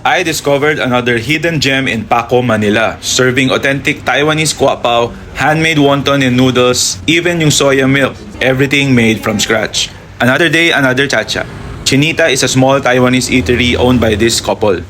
I discovered another hidden gem in Paco, Manila, serving authentic Taiwanese kua pao, handmade wonton and noodles, even yung soya milk, everything made from scratch. Another day, another chacha. Chinita is a small Taiwanese eatery owned by this couple.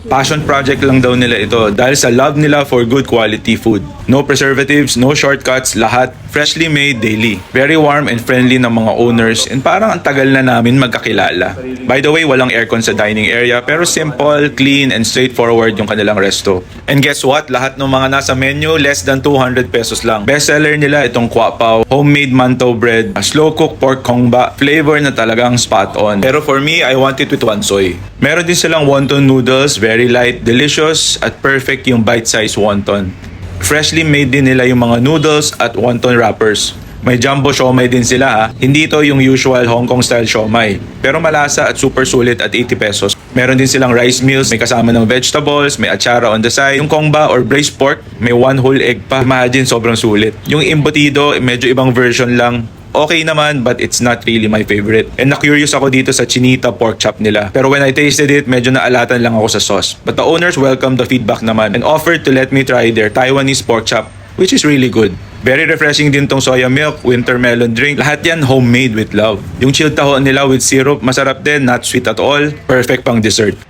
Passion project lang daw nila ito dahil sa love nila for good quality food. No preservatives, no shortcuts, lahat freshly made daily. Very warm and friendly ng mga owners and parang ang tagal na namin magkakilala. By the way, walang aircon sa dining area pero simple, clean and straightforward yung kanilang resto. And guess what? Lahat ng mga nasa menu less than 200 pesos lang. Bestseller nila itong kua pao, homemade mantou bread, slow cooked pork kongba, flavor na talagang spot on. Pero for me, I want it with wansoy. Meron din silang wonton noodles, very light, delicious, at perfect yung bite-sized wonton. Freshly made din nila yung mga noodles at wonton wrappers. May jumbo siomai din sila ha. Hindi ito yung usual Hong Kong style siomai. Pero malasa at super sulit at 80 pesos. Meron din silang rice meals, may kasama ng vegetables, may atsara on the side. Yung kongba or braised pork, may one whole egg pa. Imagine, sobrang sulit. Yung embutido, medyo ibang version lang. Okay naman, but it's not really my favorite. And na-curious ako dito sa Chinita pork chop nila. Pero when I tasted it, medyo naalatan lang ako sa sauce. But the owners welcomed the feedback naman and offered to let me try their Taiwanese pork chop, which is really good. Very refreshing din tong soya milk, winter melon drink. Lahat yan homemade with love. Yung chilled taho nila with syrup, masarap din, not sweet at all. Perfect pang dessert.